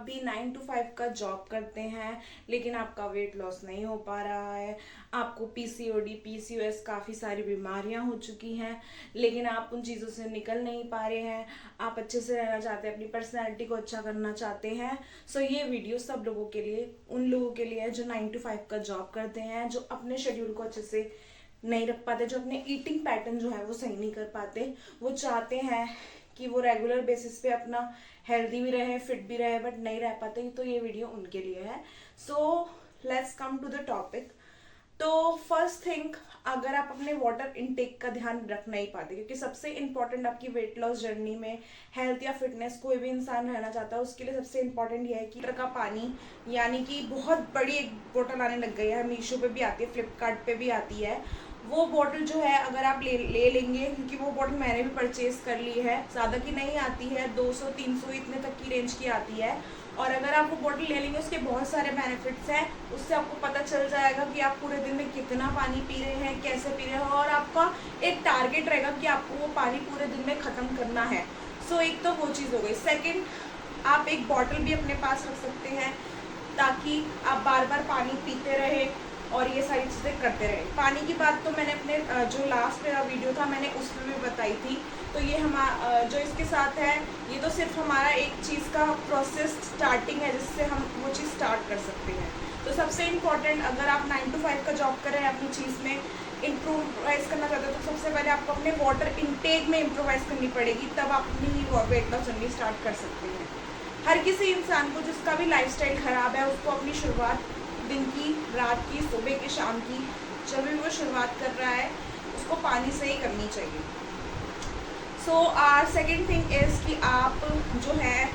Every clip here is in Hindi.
भी 9 to 5 का जॉब करते हैं लेकिन आपका वेट लॉस नहीं हो पा रहा है, आपको पीसीओडी पीसीओएस काफ़ी सारी बीमारियां हो चुकी हैं लेकिन आप उन चीज़ों से निकल नहीं पा रहे हैं, आप अच्छे से रहना चाहते हैं, अपनी पर्सनैलिटी को अच्छा करना चाहते हैं। सो ये वीडियो सब लोगों के लिए, उन लोगों के लिए है जो 9 to 5 का जॉब करते हैं, जो अपने शेड्यूल को अच्छे से नहीं रख पाते, जो अपने ईटिंग पैटर्न जो है वो सही नहीं कर पाते, वो चाहते हैं कि वो रेगुलर बेसिस पे अपना हेल्दी भी रहे, फिट भी रहे, बट नहीं रह पाते। तो ये वीडियो उनके लिए है। So let's come to the topic. तो फर्स्ट थिंग, अगर आप अपने वाटर इनटेक का ध्यान रख नहीं पाते, क्योंकि सबसे इंपॉर्टेंट आपकी वेट लॉस जर्नी में, हेल्थ या फिटनेस, कोई भी इंसान रहना चाहता है उसके लिए सबसे इंपॉर्टेंट ये है कि लीटर का पानी, यानी कि बहुत बड़ी एक बोतल आने लग गई है, मीशो पे भी आती है, फ्लिपकार्ट पे भी आती है, वो बॉटल जो है अगर आप ले लेंगे, क्योंकि वो बॉटल मैंने भी परचेज कर ली है, ज़्यादा की नहीं आती है, 200-300 इतने तक की रेंज की आती है। और अगर आप वो बॉटल ले लेंगे उसके बहुत सारे बेनिफिट्स हैं, उससे आपको पता चल जाएगा कि आप पूरे दिन में कितना पानी पी रहे हैं, कैसे पी रहे हैं, और आपका एक टारगेट रहेगा कि आपको वो पानी पूरे दिन में ख़त्म करना है। सो एक तो वो चीज़ हो गई। सेकेंड, आप एक बॉटल भी अपने पास रख सकते हैं ताकि आप बार बार पानी पीते रहे और ये सारी चीज़ें करते रहे। पानी की बात तो मैंने अपने जो लास्ट मेरा वीडियो था मैंने उसमें भी बताई थी। तो ये जो इसके साथ है, ये तो सिर्फ हमारा एक चीज़ का प्रोसेस स्टार्टिंग है जिससे हम वो चीज़ स्टार्ट कर सकते हैं। तो सबसे इम्पॉर्टेंट, अगर आप 9 to 5 का जॉब कर रहे हैं, अपनी चीज़ में इम्प्रोवाइज़ करना चाहते हैं, तो सबसे पहले आपको अपने वाटर इनटेक में इम्प्रोवाइज़ करनी पड़ेगी, तब आप अपनी ही वेट लॉस जर्नी स्टार्ट कर सकते हैं। हर किसी इंसान को जिसका भी लाइफस्टाइल ख़राब है, उसको अपनी शुरुआत दिन की, रात की, सुबह की, शाम की, जब भी वो शुरुआत कर रहा है उसको पानी से ही करनी चाहिए। सो सेकेंड थिंग इज़ कि आप जो है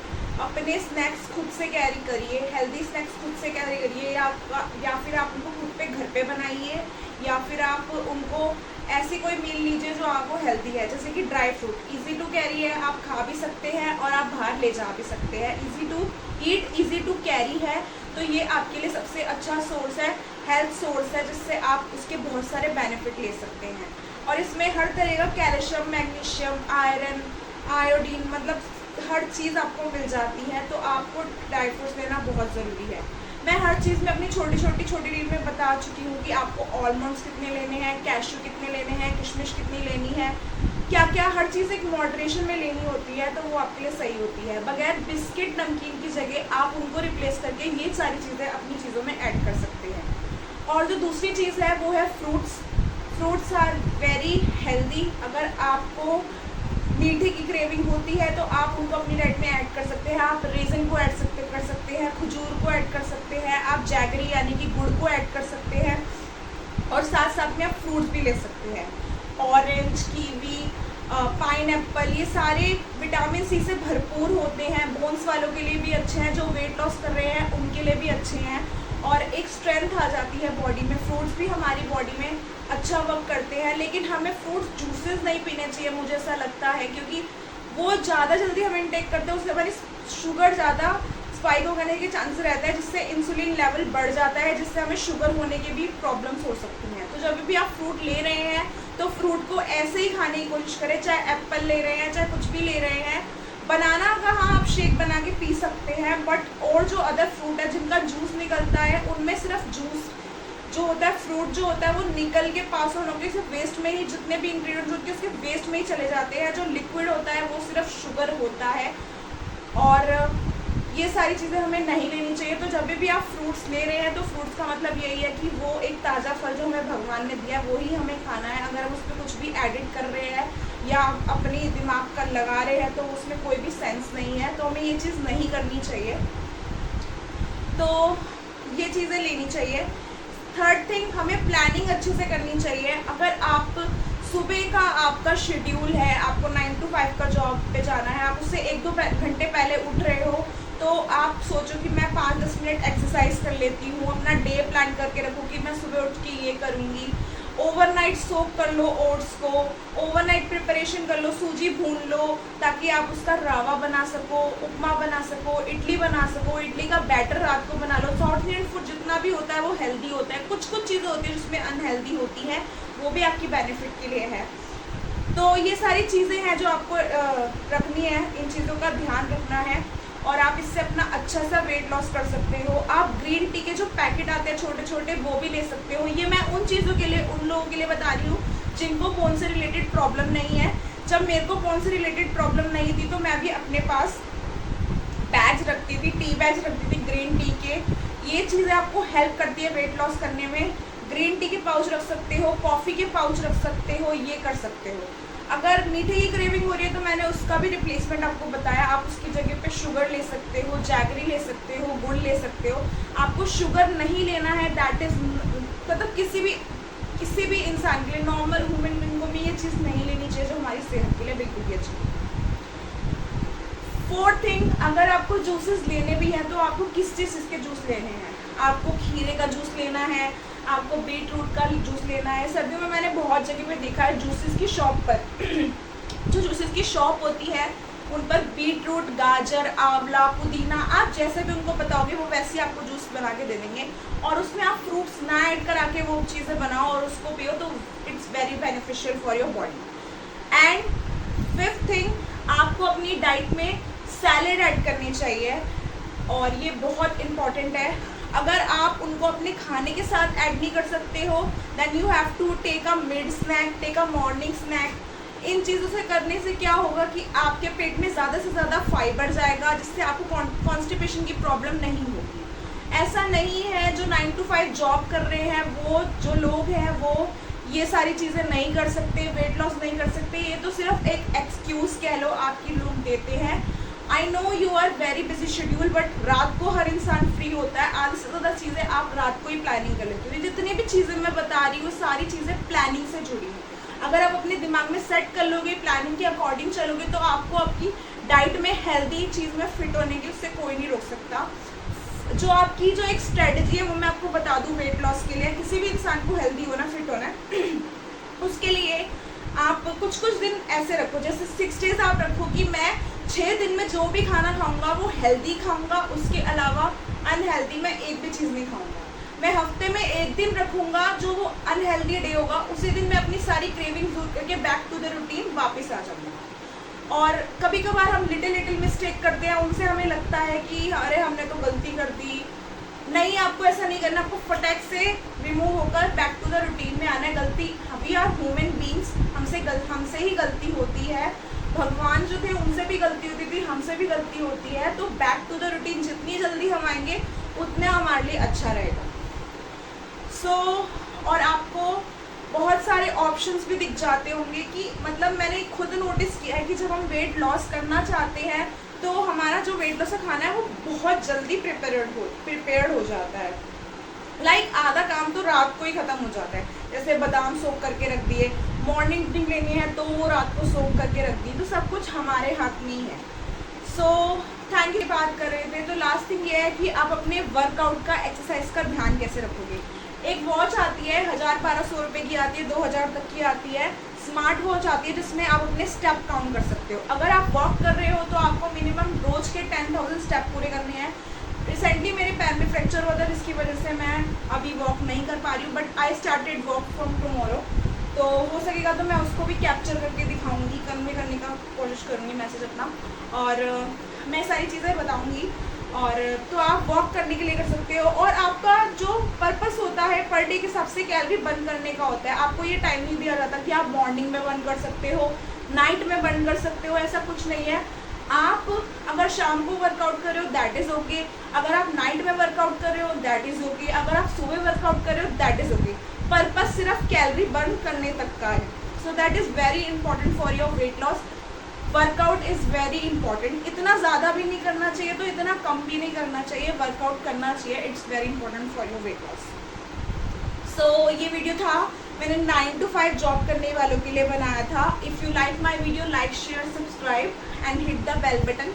अपने स्नैक्स खुद से कैरी करिए, हेल्दी स्नैक्स खुद से कैरी करिए, या फिर आप उनको खुद पे घर पे बनाइए, या फिर आप उनको ऐसी कोई मील लीजिए जो आपको हेल्दी है, जैसे कि dry fruit easy to carry है, आप खा भी सकते हैं और आप बाहर ले जा भी सकते हैं, easy to eat, easy to carry है। तो ये आपके लिए सबसे अच्छा सोर्स है, हेल्थ सोर्स है, जिससे आप उसके बहुत सारे बेनिफिट ले सकते हैं। और इसमें हर तरह का कैल्शियम, मैग्नीशियम, आयरन, आयोडीन, मतलब हर चीज़ आपको मिल जाती है। तो आपको ड्राई फ्रूट्स लेना बहुत ज़रूरी है। मैं हर चीज़ में अपनी छोटी रील में बता चुकी हूँ कि आपको आलमंड्स कितने लेने हैं, कैश्यू कितने लेने हैं, किशमिश कितनी लेनी है, क्या क्या, हर चीज़ एक मॉडरेशन में लेनी होती है, तो वो आपके लिए सही होती है। बगैर बिस्किट नमकीन की जगह आप उनको रिप्लेस करके ये सारी चीज़ें अपनी चीज़ों में ऐड कर सकते हैं। और जो दूसरी चीज़ है वो है fruits. Fruits are very healthy. अगर आपको मीठे की क्रेविंग होती है तो आप उनको अपनी डाइट में ऐड कर सकते हैं। आप रेजिन को ऐड कर सकते हैं, खजूर को ऐड कर सकते हैं, आप जैगरी यानी कि गुड़ को ऐड कर सकते हैं, और साथ साथ में आप फ्रूट्स भी ले सकते हैं। ऑरेंज, कीवी, पाइनएप्पल, ये सारे विटामिन सी से भरपूर होते हैं, बोन्स वालों के लिए भी अच्छे हैं, जो वेट लॉस कर रहे हैं उनके लिए भी अच्छे हैं, और एक स्ट्रेंथ आ जाती है बॉडी में। फ्रूट्स भी हमारी बॉडी में अच्छा वर्क करते हैं, लेकिन हमें फ्रूट्स जूसेस नहीं पीने चाहिए, मुझे ऐसा लगता है, क्योंकि वो ज़्यादा जल्दी हम इनटेक करते हैं, उससे हमारी शुगर ज़्यादा स्पाइक होने के चांसेस रहता है, जिससे इंसुलिन लेवल बढ़ जाता है, जिससे हमें शुगर होने की भी प्रॉब्लम्स हो सकती हैं। तो जब भी आप फ्रूट ले रहे हैं तो फ्रूट को ऐसे ही खाने की कोशिश करें, चाहे एप्पल ले रहे हैं, चाहे कुछ भी ले रहे हैं। बनाना का हाँ आप शेक बना के पी सकते हैं, बट और जो अदर फ्रूट है जिनका जूस निकलता है, उनमें सिर्फ जूस जो होता है, फ्रूट जो होता है वो निकल के पास ऑन होकर सिर्फ वेस्ट में ही, जितने भी इंग्रेडिएंट्स होते हैं उसके वेस्ट में ही चले जाते हैं। जो लिक्विड होता है वो सिर्फ शुगर होता है, और ये सारी चीज़ें हमें नहीं लेनी चाहिए। तो जब भी आप फ्रूट्स ले रहे हैं तो फ्रूट्स का मतलब यही है कि वो एक ताज़ा फल जो हमें भगवान ने दिया है वो ही हमें खाना है। अगर हम उस पर कुछ भी एडिट कर रहे हैं या अपनी दिमाग का लगा रहे हैं तो उसमें कोई भी सेंस नहीं है, तो हमें ये चीज़ नहीं करनी चाहिए। तो ये चीज़ें लेनी चाहिए। थर्ड थिंग, हमें प्लानिंग अच्छे से करनी चाहिए। अगर आप सुबह का आपका शेड्यूल है, आपको 9 to 5 का जॉब पे जाना है, आप उससे 1-2 घंटे पहले उठ रहे हो, तो आप सोचो कि मैं 5-10 मिनट एक्सरसाइज कर लेती हूँ, अपना डे प्लान करके रखो कि मैं सुबह उठ के ये करूँगी। ओवरनाइट सोक कर लो ओट्स को, ओवरनाइट प्रिपरेशन कर लो, सूजी भून लो ताकि आप उसका रावा बना सको, उपमा बना सको, इडली बना सको, इडली का बैटर रात को बना लो। साउथ इंडियन फूड जितना भी होता है वो हेल्दी होता है, कुछ चीज़ें होती है जिसमें अनहेल्दी होती हैं, वो भी आपकी बेनिफिट के लिए है। तो ये सारी चीज़ें हैं जो आपको रखनी है, इन चीज़ों का ध्यान रखना है। और आप इससे अपना अच्छा सा वेट लॉस कर सकते हो। आप ग्रीन टी के जो पैकेट आते हैं छोटे छोटे, वो भी ले सकते हो। ये मैं उन चीज़ों के लिए, उन लोगों के लिए बता रही हूँ जिनको बोन से रिलेटेड प्रॉब्लम नहीं है। जब मेरे को बोन से रिलेटेड प्रॉब्लम नहीं थी तो मैं भी अपने पास बैग्स रखती थी, टी बैग्स रखती थी ग्रीन टी के। ये चीज़ें आपको हेल्प करती है वेट लॉस करने में। ग्रीन टी के पाउच रख सकते हो, कॉफ़ी के पाउच रख सकते हो, ये कर सकते हो। अगर मीठे की क्रेविंग हो रही है तो मैंने उसका भी रिप्लेसमेंट आपको बताया। आप उसकी जगह पे शुगर ले सकते हो, जैगरी ले सकते हो, गुड़ ले सकते हो। आपको शुगर नहीं लेना है, दैट इज़ मतलब किसी भी इंसान के लिए, नॉर्मल ह्यूमन बीइंग को भी ये चीज़ नहीं लेनी चाहिए जो हमारी सेहत के लिए बिल्कुल भी अच्छी नहीं। फोर्थ थिंग, अगर आपको जूसेस लेने भी हैं तो आपको किस चीज़ के जूस लेने हैं। आपको खीरे का जूस लेना है, आपको बीट रूट का जूस लेना है। सर्दियों में मैंने बहुत जगह पे देखा है जूसेस की शॉप पर जो जूसेस की शॉप होती है उन पर बीट रूट, गाजर, आंवला, पुदीना, आप जैसे भी उनको बताओगे वो वैसे ही आपको जूस बना के दे देंगे। और उसमें आप फ्रूट्स ना ऐड करा के वो चीज़ें बनाओ और उसको पियो तो it's very beneficial for your body. And fifth thing, आपको अपनी डाइट में सैलेड ऐड करनी चाहिए और ये बहुत इम्पॉर्टेंट है। अगर आप उनको अपने खाने के साथ ऐड नहीं कर सकते हो then you have to take a mid snack, take a morning snack. इन चीज़ों से करने से क्या होगा कि आपके पेट में ज़्यादा से ज़्यादा फाइबर जाएगा जिससे आपको कॉन्स्टिपेशन की प्रॉब्लम नहीं होगी। ऐसा नहीं है जो 9 to 5 जॉब कर रहे हैं वो जो लोग हैं वो ये सारी चीज़ें नहीं कर सकते, वेट लॉस नहीं कर सकते। ये तो सिर्फ एक एक्सक्यूज़ कह लो आपकी लोग देते हैं। I know you are very busy schedule, but रात को हर इंसान फ्री होता है। आधी से ज़्यादा चीज़ें आप रात को ही प्लानिंग कर लेते हो। जितनी भी चीज़ें मैं बता रही हूँ सारी चीज़ें प्लानिंग से जुड़ी हैं। अगर आप अपने दिमाग में सेट कर लोगे, प्लानिंग के अकॉर्डिंग चलोगे तो आपको आपकी डाइट में हेल्दी चीज़ में फिट होने की उससे कोई नहीं रोक सकता। जो आपकी जो एक स्ट्रेटजी है वो मैं आपको बता दूँ वेट लॉस के लिए, किसी भी इंसान को हेल्दी होना, फिट होना है उसके लिए आप कुछ दिन ऐसे रखो, जैसे 6 डेज आप रखो कि मैं 6 दिन में जो भी खाना खाऊंगा वो हेल्दी खाऊंगा, उसके अलावा अनहेल्दी मैं एक भी चीज़ नहीं खाऊंगा। मैं हफ्ते में एक दिन रखूंगा जो वो अनहेल्दी डे होगा, उसी दिन मैं अपनी सारी क्रेविंग दूर करके बैक टू द रूटीन वापस आ जाऊंगा। और कभी कभार हम लिटिल मिस्टेक करते हैं, उनसे हमें लगता है कि अरे हमने तो गलती कर दी। नहीं, आपको ऐसा नहीं करना, आपको फटाक से रिमूव होकर बैक टू द रूटीन में आना है। गलती, वी आर ह्यूमन बीइंग्स, हमसे ही गलती होती है। भगवान जो थे उनसे भी गलती होती थी, हमसे भी गलती होती है। तो बैक टू द रूटीन जितनी जल्दी हम आएंगे उतना हमारे लिए अच्छा रहेगा। और आपको बहुत सारे ऑप्शंस भी दिख जाते होंगे कि मतलब मैंने खुद नोटिस किया है कि जब हम वेट लॉस करना चाहते हैं तो हमारा जो वेट लॉस का खाना है वो बहुत जल्दी प्रिपेयर्ड हो जाता है। लाइक आधा काम तो रात को ही ख़त्म हो जाता है। जैसे बादाम सोक करके रख दिए, मॉर्निंग ड्रिंक लेनी है तो वो रात को सोक करके रख दी, तो सब कुछ हमारे हाथ में ही है। Thank you. बात कर रहे थे तो लास्ट थिंग ये है कि आप अपने वर्कआउट का, एक्सरसाइज का ध्यान कैसे रखोगे। एक वॉच आती है, 1000-1200 रुपये की आती है, 2000 तक की आती है। स्मार्ट वॉच आती है जिसमें आप अपने स्टेप काउंट कर सकते हो। अगर आप वॉक कर रहे हो तो आपको मिनिमम रोज के 10,000 स्टेप पूरे करने हैं। रिसेंटली मेरे पैर में फ्रैक्चर हुआ था जिसकी वजह से मैं अभी वॉक नहीं कर पा रही हूँ, but I started walk from tomorrow. तो हो सकेगा तो मैं उसको भी कैप्चर करके दिखाऊंगी, कन्वे करने का कोशिश करूँगी मैसेज अपना, और मैं सारी चीज़ें बताऊँगी। और तो आप वॉक करने के लिए कर सकते हो। और आपका जो पर्पस होता है पर डे के हिसाब से कैलोरी बर्न करने का होता है। आपको ये टाइम नहीं दिया जाता कि आप मॉर्निंग में बर्न कर सकते हो, नाइट में बर्न कर सकते हो, ऐसा कुछ नहीं है। आप अगर शाम को वर्कआउट कर रहे हो दैट इज़ ओके, अगर आप नाइट में वर्कआउट कर रहे हो दैट इज़ ओके, अगर आप सुबह वर्कआउट कर रहे हो दैट इज़ ओके। पर्पस सिर्फ कैलोरी बर्न करने तक का है। So that is very important for your weight loss. Workout is very important. इतना ज़्यादा भी नहीं करना चाहिए तो इतना कम भी नहीं करना चाहिए, वर्कआउट करना चाहिए। It's very important for your weight loss. So ये वीडियो था, मैंने 9 to 5 जॉब करने वालों के लिए बनाया था। If you like my video, like, share, subscribe and hit the bell button.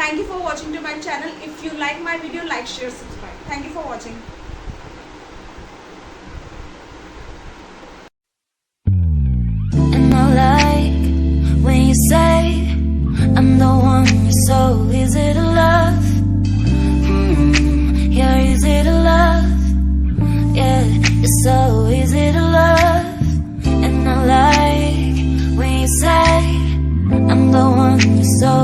Thank you for watching to my channel. If you like my video, like, share, subscribe. Thank you for watching. When you say I'm the one you're so easy to love, you're easy to love, yeah, you're so easy to love. And I like when you say I'm the one you're so